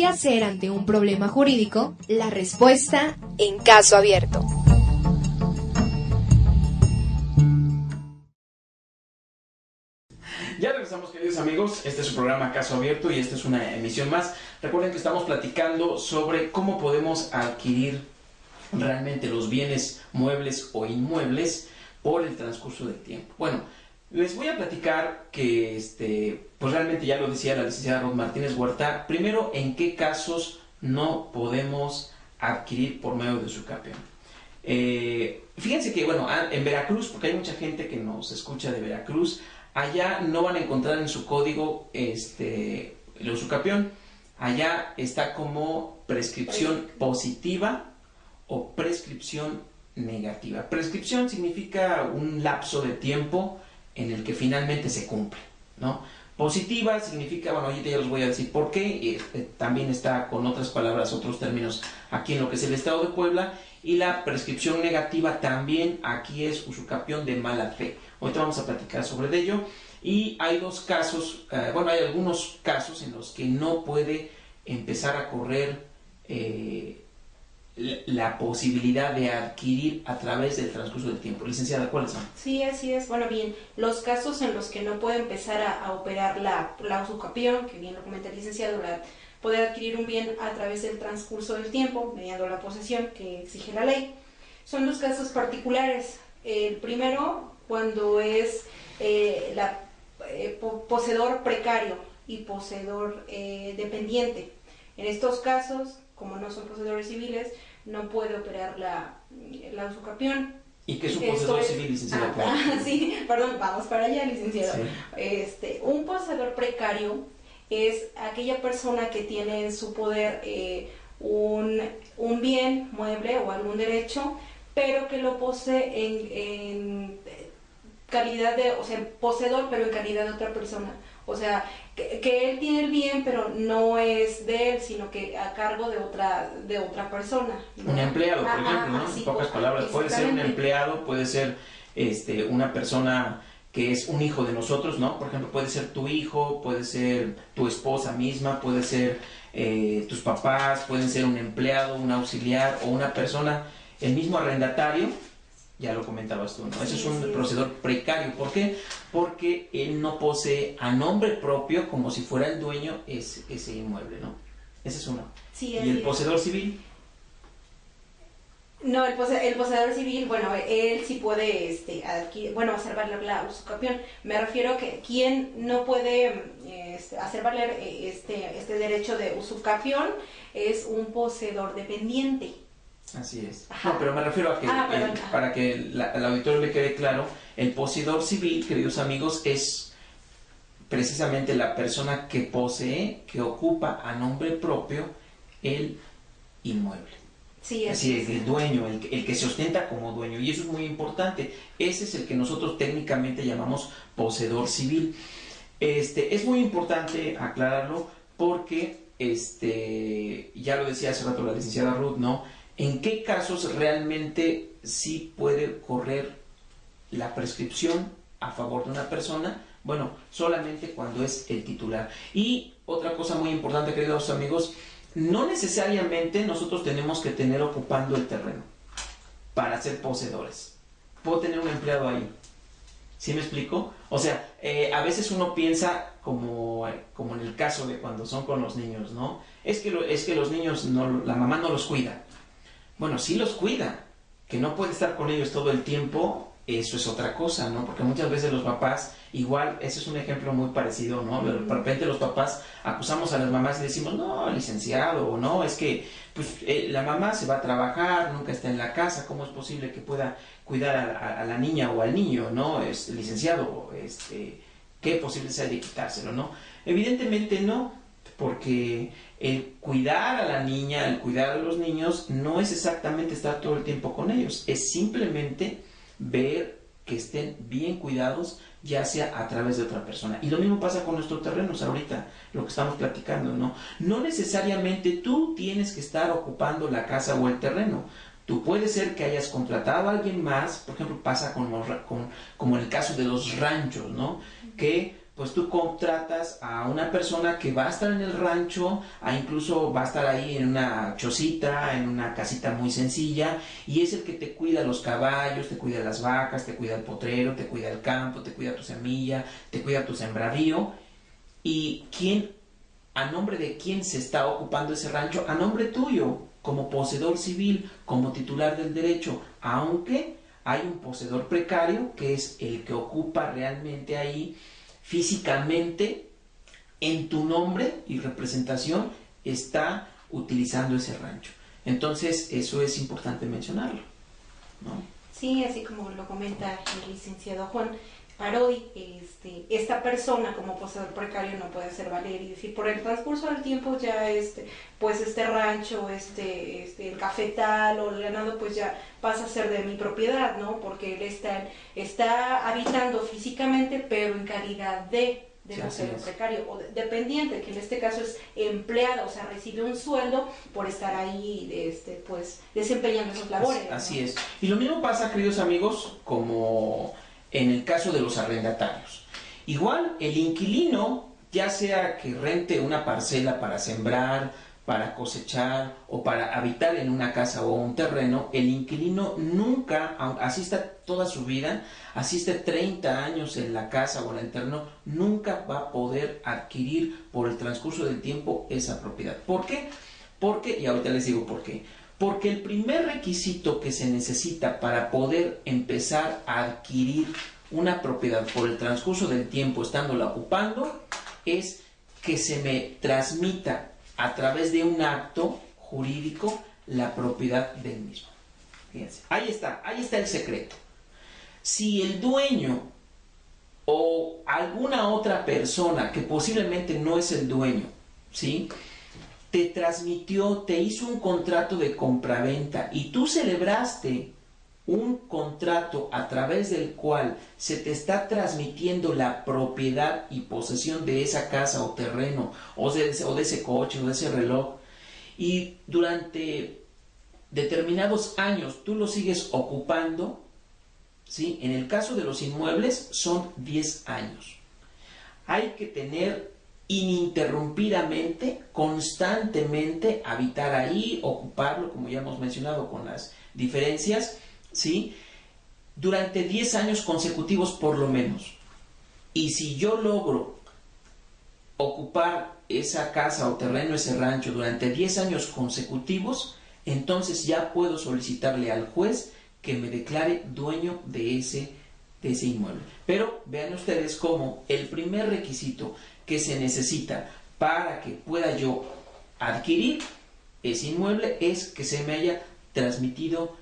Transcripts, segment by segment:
¿Qué hacer ante un problema jurídico? La respuesta en Caso Abierto. Ya regresamos, queridos amigos. Este es su programa Caso Abierto y esta es una emisión más. Recuerden que estamos platicando sobre cómo podemos adquirir realmente los bienes muebles o inmuebles por el transcurso del tiempo. Bueno, les voy a platicar que pues realmente ya lo decía la licenciada Ruth Martínez Huerta. Primero, en qué casos no podemos adquirir por medio de usucapión. Fíjense que, bueno, en Veracruz, porque hay mucha gente que nos escucha de Veracruz, allá no van a encontrar en su código el usucapión. Allá está como prescripción positiva o prescripción negativa. Prescripción significa un lapso de tiempo en el que finalmente se cumple, ¿no? Positiva significa, bueno, ahorita ya los voy a decir por qué, también está con otras palabras, otros términos aquí en lo que es el Estado de Puebla, y la prescripción negativa también aquí es usucapión de mala fe. Ahorita vamos a platicar sobre ello, y hay dos casos, hay algunos casos en los que no puede empezar a correr la posibilidad de adquirir a través del transcurso del tiempo. Licenciada, ¿cuáles son? Sí, así es. Bueno, bien, los casos en los que no puede empezar a operar la usucapión, que bien lo comenta el licenciado, poder adquirir un bien a través del transcurso del tiempo, mediante la posesión que exige la ley, son los casos particulares. El primero, cuando es poseedor precario y poseedor dependiente. En estos casos, como no son poseedores civiles, no puede operar la usucapión. ¿Y qué es un poseedor civil, licenciado? Sí, perdón, vamos para allá, licenciado. Sí. Un poseedor precario es aquella persona que tiene en su poder un bien mueble o algún derecho, pero que lo posee en calidad de, o sea, poseedor, pero en calidad de otra persona. O sea, que él tiene el bien, pero no es de él, sino que a cargo de otra persona, ¿no? Un empleado, por ejemplo, ¿no? Sí, En pocas palabras, puede ser un empleado, puede ser una persona que es un hijo de nosotros, ¿no? Por ejemplo, puede ser tu hijo, puede ser tu esposa misma, puede ser tus papás, pueden ser un empleado, un auxiliar o una persona, el mismo arrendatario. Ya lo comentabas tú, ¿no? Ese es un poseedor precario. ¿Por qué? Porque él no posee a nombre propio, como si fuera el dueño, ese inmueble, ¿no? Ese es uno. Sí, ¿Y el poseedor civil? No, el poseedor civil, bueno, él sí puede adquirir, hacer valer la usucapión. Me refiero a que quien no puede hacer valer este derecho de usucapión es un poseedor dependiente. Así es. Ajá. No, pero me refiero a que, para que al auditorio le quede claro, el poseedor civil, queridos amigos, es precisamente la persona que posee, que ocupa a nombre propio el inmueble. Sí, así es, el dueño, el que se ostenta como dueño, y eso es muy importante. Ese es el que nosotros técnicamente llamamos poseedor civil. Es muy importante aclararlo porque, ya lo decía hace rato la licenciada Ruth, ¿no? ¿En qué casos realmente sí puede correr la prescripción a favor de una persona? Bueno, solamente cuando es el titular. Y otra cosa muy importante, queridos amigos, no necesariamente nosotros tenemos que tener ocupando el terreno para ser poseedores. Puedo tener un empleado ahí. ¿Sí me explico? O sea, a veces uno piensa como en el caso de cuando son con los niños, ¿no? Es que los niños, la mamá no los cuida. Bueno, sí los cuida. Que no puede estar con ellos todo el tiempo, eso es otra cosa, ¿no? Porque muchas veces los papás, igual, ese es un ejemplo muy parecido, ¿no? De repente los papás acusamos a las mamás y decimos, no, licenciado, o no, es que la mamá se va a trabajar, nunca está en la casa, ¿cómo es posible que pueda cuidar a la niña o al niño, ¿no? Licenciado, ¿qué posible sea de quitárselo, no? Evidentemente no, porque el cuidar a la niña, el cuidar a los niños, no es exactamente estar todo el tiempo con ellos, es simplemente ver que estén bien cuidados, ya sea a través de otra persona. Y lo mismo pasa con nuestros terrenos ahorita, lo que estamos platicando, ¿no? No necesariamente tú tienes que estar ocupando la casa o el terreno. Tú puede ser que hayas contratado a alguien más, por ejemplo, pasa como en el caso de los ranchos, ¿no? Que pues tú contratas a una persona que va a estar en el rancho, incluso va a estar ahí en una chocita, en una casita muy sencilla, y es el que te cuida los caballos, te cuida las vacas, te cuida el potrero, te cuida el campo, te cuida tu semilla, te cuida tu sembradío. ¿Y a nombre de quién se está ocupando ese rancho? A nombre tuyo, como poseedor civil, como titular del derecho, aunque hay un poseedor precario que es el que ocupa realmente ahí físicamente, en tu nombre y representación, está utilizando ese rancho. Entonces, eso es importante mencionarlo, ¿no? Sí, así como lo comenta el licenciado Juan Parodi, esta persona como poseedor precario no puede hacer valer y decir, por el transcurso del tiempo ya pues este rancho, el cafetal o el ganado pues ya pasa a ser de mi propiedad, ¿no? Porque él está habitando físicamente, pero en calidad de poseedor precario o dependiente, que en este caso es empleado, o sea, recibe un sueldo por estar ahí, pues desempeñando sus labores. Así ¿no? es. Y lo mismo pasa, queridos amigos, como en el caso de los arrendatarios. Igual, el inquilino, ya sea que rente una parcela para sembrar, para cosechar o para habitar en una casa o un terreno, el inquilino nunca, así está toda su vida, así esté 30 años en la casa o en el terreno, nunca va a poder adquirir por el transcurso del tiempo esa propiedad. ¿Por qué? Porque, y ahorita les digo por qué, porque el primer requisito que se necesita para poder empezar a adquirir una propiedad por el transcurso del tiempo estándola ocupando es que se me transmita a través de un acto jurídico la propiedad del mismo. Fíjense, ahí está el secreto. Si el dueño o alguna otra persona que posiblemente no es el dueño, ¿sí?, te transmitió, te hizo un contrato de compraventa y tú celebraste un contrato a través del cual se te está transmitiendo la propiedad y posesión de esa casa o terreno, o de ese coche, o de ese reloj, y durante determinados años tú lo sigues ocupando, ¿sí? En el caso de los inmuebles son 10 años. Hay que tener ininterrumpidamente, constantemente, habitar ahí, ocuparlo, como ya hemos mencionado con las diferencias, ¿sí?, durante 10 años consecutivos por lo menos. Y si yo logro ocupar esa casa o terreno, ese rancho, durante 10 años consecutivos, entonces ya puedo solicitarle al juez que me declare dueño de ese inmueble. Pero vean ustedes cómo el primer requisito que se necesita para que pueda yo adquirir ese inmueble es que se me haya transmitido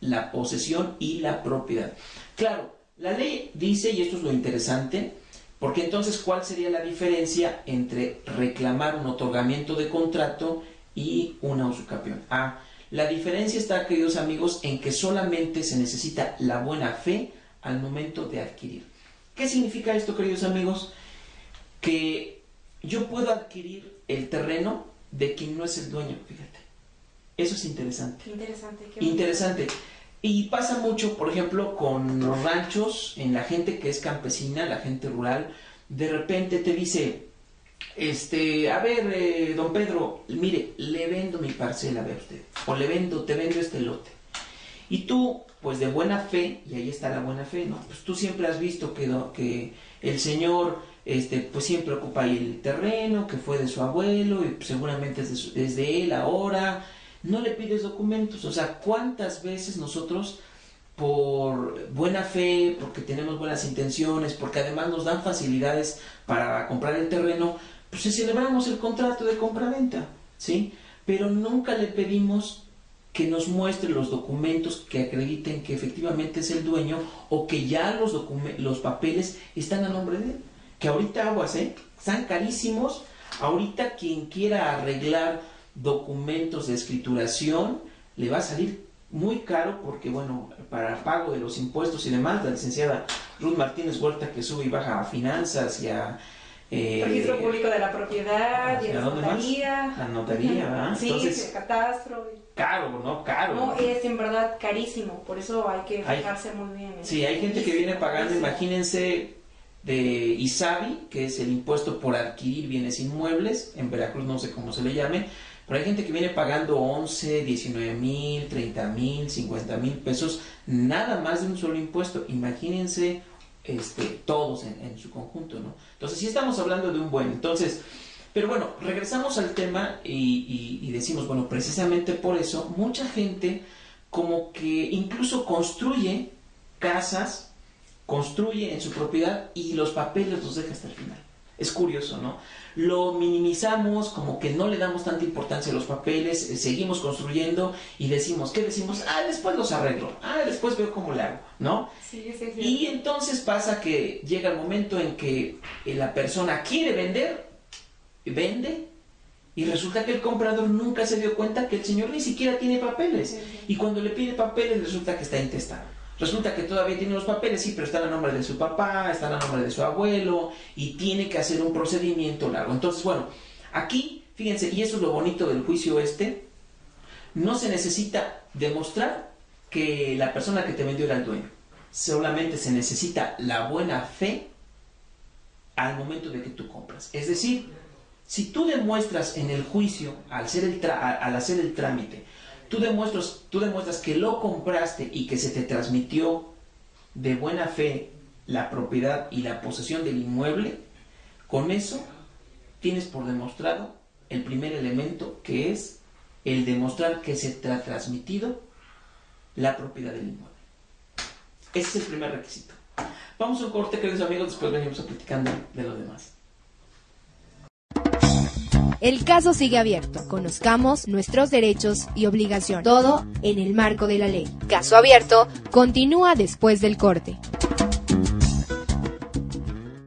la posesión y la propiedad. Claro, la ley dice, y esto es lo interesante, porque entonces, ¿cuál sería la diferencia entre reclamar un otorgamiento de contrato y una usucapión? La diferencia está, queridos amigos, en que solamente se necesita la buena fe al momento de adquirir. ¿Qué significa esto, queridos amigos? Que yo puedo adquirir el terreno de quien no es el dueño, fíjate. Eso es interesante. Interesante. Y pasa mucho, por ejemplo, con los ranchos, en la gente que es campesina, la gente rural, de repente te dice, a ver, don Pedro, mire, le vendo mi parcela, vea usted, o te vendo este lote. Y tú, pues de buena fe, y ahí está la buena fe, ¿no? Pues tú siempre has visto que el señor, pues siempre ocupa ahí el terreno, que fue de su abuelo, y seguramente es de él ahora. No le pides documentos. O sea, ¿cuántas veces nosotros, por buena fe, porque tenemos buenas intenciones, porque además nos dan facilidades para comprar el terreno, pues celebramos el contrato de compraventa, ¿sí? Pero nunca le pedimos que nos muestre los documentos que acrediten que efectivamente es el dueño, o que ya los papeles están a nombre de él. Que ahorita aguas, están carísimos. Ahorita quien quiera arreglar documentos de escrituración le va a salir muy caro, porque bueno, para pago de los impuestos y demás, la licenciada Ruth Martínez Huerta, que sube y baja a finanzas y a registro público de la propiedad y a la notaría. La notaría, ¿verdad? Sí, entonces, el catastro. Caro, ¿no? Caro. No, es en verdad carísimo, por eso hay que fijarse muy bien. Sí, hay gente que viene pagando, imagínense, de ISABI, que es el impuesto por adquirir bienes inmuebles. En Veracruz no sé cómo se le llame, pero hay gente que viene pagando 11, 19 mil, 30 mil, 50 mil pesos, nada más de un solo impuesto. Imagínense todos en su conjunto, ¿no? Entonces sí estamos hablando de un buen. Entonces, pero bueno, regresamos al tema y decimos, bueno, precisamente por eso mucha gente como que incluso construye casas, construye en su propiedad y los papeles los deja hasta el final. Es curioso, ¿no? Lo minimizamos, como que no le damos tanta importancia a los papeles, seguimos construyendo y decimos, ¿qué decimos? Después los arreglo, después veo cómo le hago, ¿no? Sí. Y entonces pasa que llega el momento en que la persona quiere vender, vende, y resulta que el comprador nunca se dio cuenta que el señor ni siquiera tiene papeles. Sí. Y cuando le pide papeles resulta que está intestado. Resulta que todavía tiene los papeles, sí, pero están a nombre de su papá, están a nombre de su abuelo, y tiene que hacer un procedimiento largo. Entonces, bueno, aquí, fíjense, y eso es lo bonito del juicio no se necesita demostrar que la persona que te vendió era el dueño. Solamente se necesita la buena fe al momento de que tú compras. Es decir, si tú demuestras en el juicio, al hacer el trámite, tú demuestras que lo compraste y que se te transmitió de buena fe la propiedad y la posesión del inmueble, con eso tienes por demostrado el primer elemento, que es el demostrar que se te ha transmitido la propiedad del inmueble. Ese es el primer requisito. Vamos a un corte, queridos amigos, después venimos a platicando de lo demás. El caso sigue abierto. Conozcamos nuestros derechos y obligaciones. Todo en el marco de la ley. Caso abierto continúa después del corte.